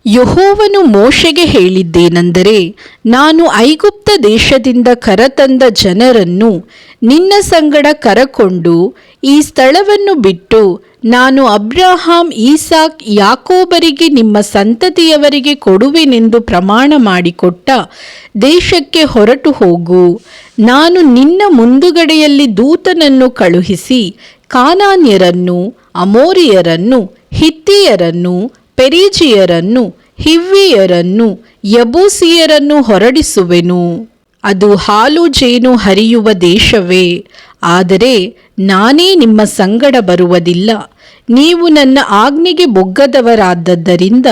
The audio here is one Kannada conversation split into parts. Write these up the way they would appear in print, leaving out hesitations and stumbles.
ಯೆಹೋವನು ಮೋಶೆಗೆ ಹೇಳಿದ್ದೇನೆಂದರೆ, ನಾನು ಐಗುಪ್ತ ದೇಶದಿಂದ ಕರತಂದ ಜನರನ್ನು ನಿನ್ನ ಸಂಗಡ ಕರಕೊಂಡು ಈ ಸ್ಥಳವನ್ನು ಬಿಟ್ಟು ನಾನು ಅಬ್ರಹಾಂ, ಈಸಾಕ್, ಯಾಕೋಬರಿಗೆ ನಿಮ್ಮ ಸಂತತಿಯವರಿಗೆ ಕೊಡುವೆನೆಂದು ಪ್ರಮಾಣ ಮಾಡಿಕೊಟ್ಟ ದೇಶಕ್ಕೆ ಹೊರಟು ಹೋಗು. ನಾನು ನಿನ್ನ ಮುಂದುಗಡೆಯಲ್ಲಿ ದೂತನನ್ನು ಕಳುಹಿಸಿ ಕಾನಾನ್ಯರನ್ನು, ಅಮೋರಿಯರನ್ನು, ಹಿತ್ತಿಯರನ್ನು, ಪೆರಿಜಿಯರನ್ನು, ಹಿವ್ವಿಯರನ್ನು, ಯಬೂಸಿಯರನ್ನು ಹೊರಡಿಸುವೆನು. ಅದು ಹಾಲು ಜೇನು ಹರಿಯುವ ದೇಶವೇ. ಆದರೆ ನಾನೇ ನಿಮ್ಮ ಸಂಗಡ ಬರುವುದಿಲ್ಲ. ನೀವು ನನ್ನ ಆಜ್ಞೆಗೆ ಬೊಗ್ಗದವರಾದದ್ದರಿಂದ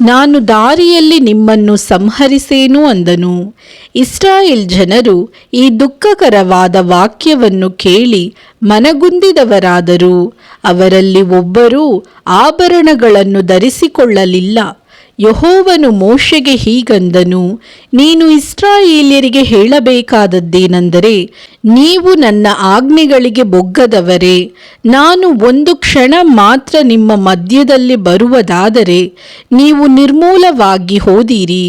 ನಾನು ದಾರಿಯಲ್ಲಿ ನಿಮ್ಮನ್ನು ಸಂಹರಿಸೇನು ಅಂದನು. ಇಸ್ರಾಯೇಲ್ ಜನರು ಈ ದುಃಖಕರವಾದ ವಾಕ್ಯವನ್ನು ಕೇಳಿ ಮನಗುಂದಿದವರಾದರು. ಅವರಲ್ಲಿ ಒಬ್ಬರೂ ಆಭರಣಗಳನ್ನು ಧರಿಸಿಕೊಳ್ಳಲಿಲ್ಲ. ಯೆಹೋವನು ಮೋಶೆಗೆ ಹೀಗಂದನು, ನೀನು ಇಸ್ರಾಯೇಲ್ಯರಿಗೆ ಹೇಳಬೇಕಾದದ್ದೇನೆಂದರೆ, ನೀವು ನನ್ನ ಆಜ್ಞೆಗಳಿಗೆ ಬೊಗ್ಗದವರೇ. ನಾನು ಒಂದು ಕ್ಷಣ ಮಾತ್ರ ನಿಮ್ಮ ಮಧ್ಯದಲ್ಲಿ ಬರುವುದಾದರೆ ನೀವು ನಿರ್ಮೂಲವಾಗಿ ಹೋದಿರಿ.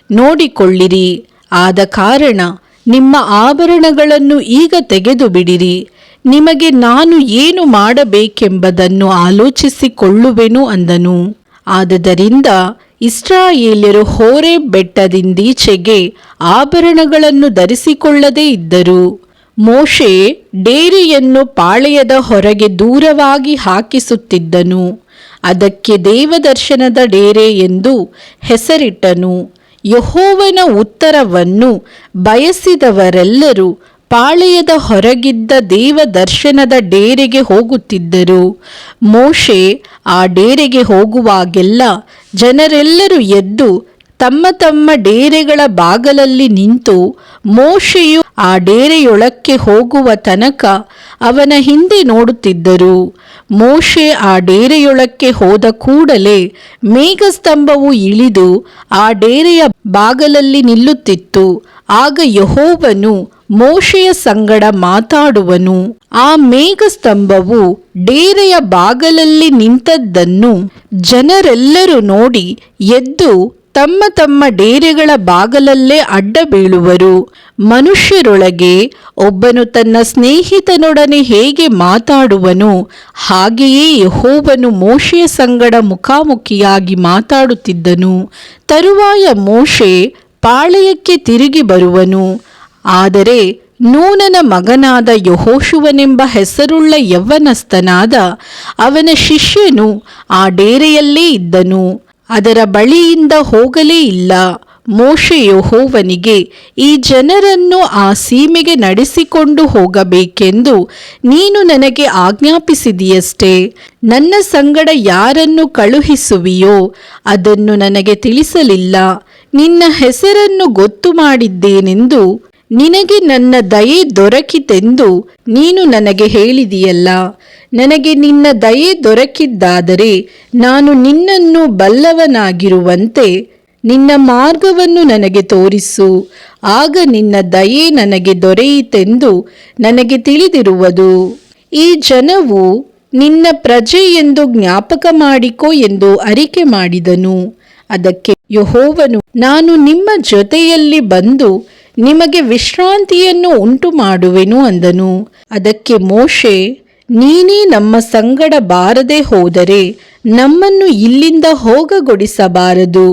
ನೋಡಿಕೊಳ್ಳಿರಿ. ಆದ ಕಾರಣ ನಿಮ್ಮ ಆಭರಣಗಳನ್ನು ಈಗ ತೆಗೆದು ಬಿಡಿರಿ. ನಿಮಗೆ ನಾನು ಏನು ಮಾಡಬೇಕೆಂಬುದನ್ನು ಆಲೋಚಿಸಿಕೊಳ್ಳುವೆನು ಅಂದನು. ಆದದರಿಂದ ಇಸ್ರಾಯೇಲ್ಯರು ಹೋರೇಬ್ ಬೆಟ್ಟದಿಂದೀಚೆಗೆ ಆಭರಣಗಳನ್ನು ಧರಿಸಿಕೊಳ್ಳದೇ ಇದ್ದರು. ಮೋಶೆ ಡೇರೆಯನ್ನು ಪಾಳೆಯದ ಹೊರಗೆ ದೂರವಾಗಿ ಹಾಕಿಸುತ್ತಿದ್ದನು. ಅದಕ್ಕೆ ದೇವದರ್ಶನದ ಡೇರೆ ಎಂದು ಹೆಸರಿಟ್ಟನು. ಯೆಹೋವನ ಉತ್ತರವನ್ನು ಬಯಸಿದವರೆಲ್ಲರೂ ಪಾಳೆಯದ ಹೊರಗಿದ್ದ ದೇವದರ್ಶನದ ಡೇರೆಗೆ ಹೋಗುತ್ತಿದ್ದರು. ಮೋಶೆ ಆ ಡೇರೆಗೆ ಹೋಗುವಾಗೆಲ್ಲ ಜನರೆಲ್ಲರೂ ಎದ್ದು ತಮ್ಮ ತಮ್ಮ ಡೇರೆಗಳ ಬಾಗಲಲ್ಲಿ ನಿಂತು ಮೋಶೆಯು ಆ ಡೇರೆಯೊಳಕ್ಕೆ ಹೋಗುವ ತನಕ ಅವನ ಹಿಂದೆ ನೋಡುತ್ತಿದ್ದರು. ಮೋಶೆ ಆ ಡೇರೆಯೊಳಕ್ಕೆ ಹೋದ ಕೂಡಲೇ ಮೇಘಸ್ತಂಭವು ಇಳಿದು ಆ ಡೇರೆಯ ಬಾಗಲಲ್ಲಿ ನಿಲ್ಲುತ್ತಿತ್ತು. ಆಗ ಯೆಹೋವನು ಮೋಶೆಯ ಸಂಗಡ ಮಾತಾಡುವನು. ಆ ಮೇಘಸ್ತಂಭವು ಡೇರೆಯ ಬಾಗಲಲ್ಲಿ ನಿಂತದ್ದನ್ನು ಜನರೆಲ್ಲರೂ ನೋಡಿ ಎದ್ದು ತಮ್ಮ ತಮ್ಮ ಡೇರೆಗಳ ಬಾಗಲಲ್ಲೇ ಅಡ್ಡ ಬೀಳುವರು. ಮನುಷ್ಯರೊಳಗೆ ಒಬ್ಬನು ತನ್ನ ಸ್ನೇಹಿತನೊಡನೆ ಹೇಗೆ ಮಾತಾಡುವನೋ ಹಾಗೆಯೇ ಯೆಹೋವನು ಮೋಶೆಯ ಸಂಗಡ ಮುಖಾಮುಖಿಯಾಗಿ ಮಾತಾಡುತ್ತಿದ್ದನು. ತರುವಾಯ ಮೋಶೆ ಪಾಳೆಯಕ್ಕೆ ತಿರುಗಿ ಬರುವನು. ಆದರೆ ನೂನನ ಮಗನಾದ ಯೆಹೋಶುವನೆಂಬ ಹೆಸರುಳ್ಳ ಯೌವನಸ್ಥನಾದ ಅವನ ಶಿಷ್ಯನು ಆ ಡೇರೆಯಲ್ಲೇ ಇದ್ದನು. ಅದರ ಬಳಿಯಿಂದ ಹೋಗಲೇ ಇಲ್ಲ. ಮೋಶೆ ಯೆಹೋವನಿಗೆ, ಈ ಜನರನ್ನು ಆ ಸೀಮೆಗೆ ನಡೆಸಿಕೊಂಡು ಹೋಗಬೇಕೆಂದು ನೀನು ನನಗೆ ಆಜ್ಞಾಪಿಸಿದೆಯಷ್ಟೇ. ನನ್ನ ಸಂಗಡ ಯಾರನ್ನು ಕಳುಹಿಸುವಿಯೋ ಅದನ್ನು ನನಗೆ ತಿಳಿಸಲಿಲ್ಲ. ನಿನ್ನ ಹೆಸರನ್ನು ಗೊತ್ತು ಮಾಡಿದ್ದೇನೆಂದು ನಿನಗೆ ನನ್ನ ದಯೆ ದೊರಕಿತೆಂದು ನೀನು ನನಗೆ ಹೇಳಿದೆಯಲ್ಲ. ನನಗೆ ನಿನ್ನ ದಯೆ ದೊರಕಿದ್ದಾದರೆ ನಾನು ನಿನ್ನನ್ನು ಬಲ್ಲವನಾಗಿರುವಂತೆ ನಿನ್ನ ಮಾರ್ಗವನ್ನು ನನಗೆ ತೋರಿಸು. ಆಗ ನಿನ್ನ ದಯೆ ನನಗೆ ದೊರೆಯಿತೆಂದು ನನಗೆ ತಿಳಿದಿರುವುದು. ಈ ಜನವು ನಿನ್ನ ಪ್ರಜೆ ಎಂದು ಜ್ಞಾಪಕ ಮಾಡಿಕೋ ಎಂದು ಅರಿಕೆ ಮಾಡಿದನು. ಅದಕ್ಕೆ ಯೆಹೋವನು, ನಾನು ನಿಮ್ಮ ಜೊತೆಯಲ್ಲಿ ಬಂದು ನಿಮಗೆ ವಿಶ್ರಾಂತಿಯನ್ನು ಉಂಟು ಮಾಡುವೆನು ಅಂದನು. ಅದಕ್ಕೆ ಮೋಶೆ, ನೀನೇ ನಮ್ಮ ಸಂಗಡ ಬಾರದೆ ಹೋದರೆ ನಮ್ಮನ್ನು ಇಲ್ಲಿಂದ ಹೋಗಗೊಡಿಸಬಾರದು.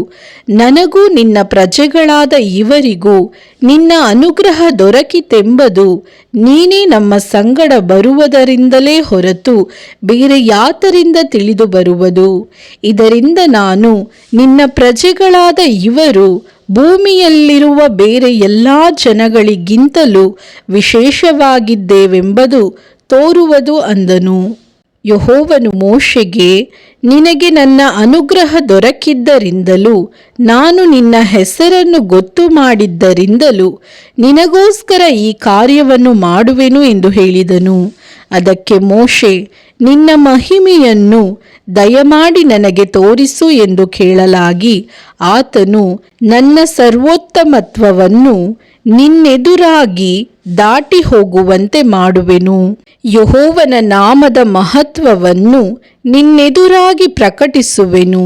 ನನಗೂ ನಿನ್ನ ಪ್ರಜೆಗಳಾದ ಇವರಿಗೂ ನಿನ್ನ ಅನುಗ್ರಹ ದೊರಕಿತೆಂಬುದು ನೀನೇ ನಮ್ಮ ಸಂಗಡ ಬರುವುದರಿಂದಲೇ ಹೊರತು ಬೇರೆ ಯಾತರಿಂದ ತಿಳಿದು ಬರುವುದು. ಇದರಿಂದ ನಾನು ನಿನ್ನ ಪ್ರಜೆಗಳಾದ ಇವರು ಭೂಮಿಯಲ್ಲಿರುವ ಬೇರೆ ಎಲ್ಲ ಜನಗಳಿಗಿಂತಲೂ ವಿಶೇಷವಾಗಿದ್ದೇವೆಂಬುದು ತೋರುವುದು ಅಂದನು. ಯೆಹೋವನು ಮೋಶೆಗೆ, ನಿನಗೆ ನನ್ನ ಅನುಗ್ರಹ ದೊರಕಿದ್ದರಿಂದಲೂ ನಾನು ನಿನ್ನ ಹೆಸರನ್ನು ಗೊತ್ತು ಮಾಡಿದ್ದರಿಂದಲೂ ನಿನಗೋಸ್ಕರ ಈ ಕಾರ್ಯವನ್ನು ಮಾಡುವೆನು ಎಂದು ಹೇಳಿದನು. ಅದಕ್ಕೆ ಮೋಶೆ, ನಿನ್ನ ಮಹಿಮೆಯನ್ನು ದಯಮಾಡಿ ನನಗೆ ತೋರಿಸು ಎಂದು ಕೇಳಲಾಗಿ, ಆತನು, ನನ್ನ ಸರ್ವೋತ್ತಮತ್ವವನ್ನು ನಿನ್ನೆದುರಾಗಿ ದಾಟಿ ಹೋಗುವಂತೆ ಮಾಡುವೆನು. ಯೆಹೋವನ ನಾಮದ ಮಹತ್ವವನ್ನು ನಿನ್ನೆದುರಾಗಿ ಪ್ರಕಟಿಸುವೆನು.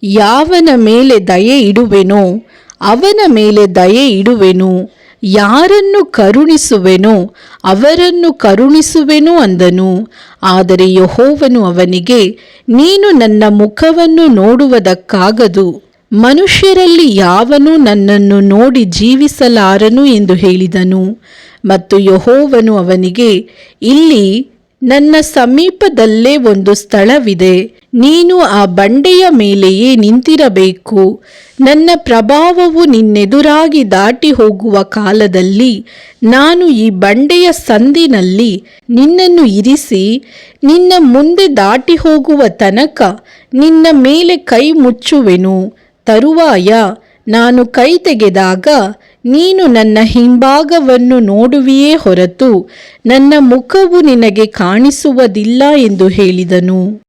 ಯಾವನ ಮೇಲೆ ದಯೆ ಇಡುವೆನೋ ಅವನ ಮೇಲೆ ದಯೆ ಇಡುವೆನು, ಯಾರನ್ನು ಕರುಣಿಸುವೆನೋ ಅವರನ್ನು ಕರುಣಿಸುವೆನು ಅಂದನು. ಆದರೆ ಯೆಹೋವನು ಅವನಿಗೆ, ನೀನು ನನ್ನ ಮುಖವನ್ನು ನೋಡುವುದಕ್ಕಾಗದು, ಮನುಷ್ಯರಲ್ಲಿ ಯಾವನೂ ನನ್ನನ್ನು ನೋಡಿ ಜೀವಿಸಲಾರನು ಎಂದು ಹೇಳಿದನು. ಮತ್ತು ಯೆಹೋವನು ಅವನಿಗೆ, ಇಲ್ಲಿ ನನ್ನ ಸಮೀಪದಲ್ಲೇ ಒಂದು ಸ್ಥಳವಿದೆ, ನೀನು ಆ ಬಂಡೆಯ ಮೇಲೆಯೇ ನಿಂತಿರಬೇಕು. ನನ್ನ ಪ್ರಭಾವವು ನಿನ್ನೆದುರಾಗಿ ದಾಟಿ ಹೋಗುವ ಕಾಲದಲ್ಲಿ ನಾನು ಈ ಬಂಡೆಯ ಸಂದಿನಲ್ಲಿ ನಿನ್ನನ್ನು ಇರಿಸಿ ನಿನ್ನ ಮುಂದೆ ದಾಟಿ ಹೋಗುವ ತನಕ ನಿನ್ನ ಮೇಲೆ ಕೈ ಮುಚ್ಚುವೆನು. ತರುವಾಯ ನಾನು ಕೈ ತೆಗೆದಾಗ ನೀನು ನನ್ನ ಹಿಂಭಾಗವನ್ನು ನೋಡುವಿಯೇ ಹೊರತು ನನ್ನ ಮುಖವು ನಿನಗೆ ಕಾಣಿಸುವುದಿಲ್ಲ ಎಂದು ಹೇಳಿದನು.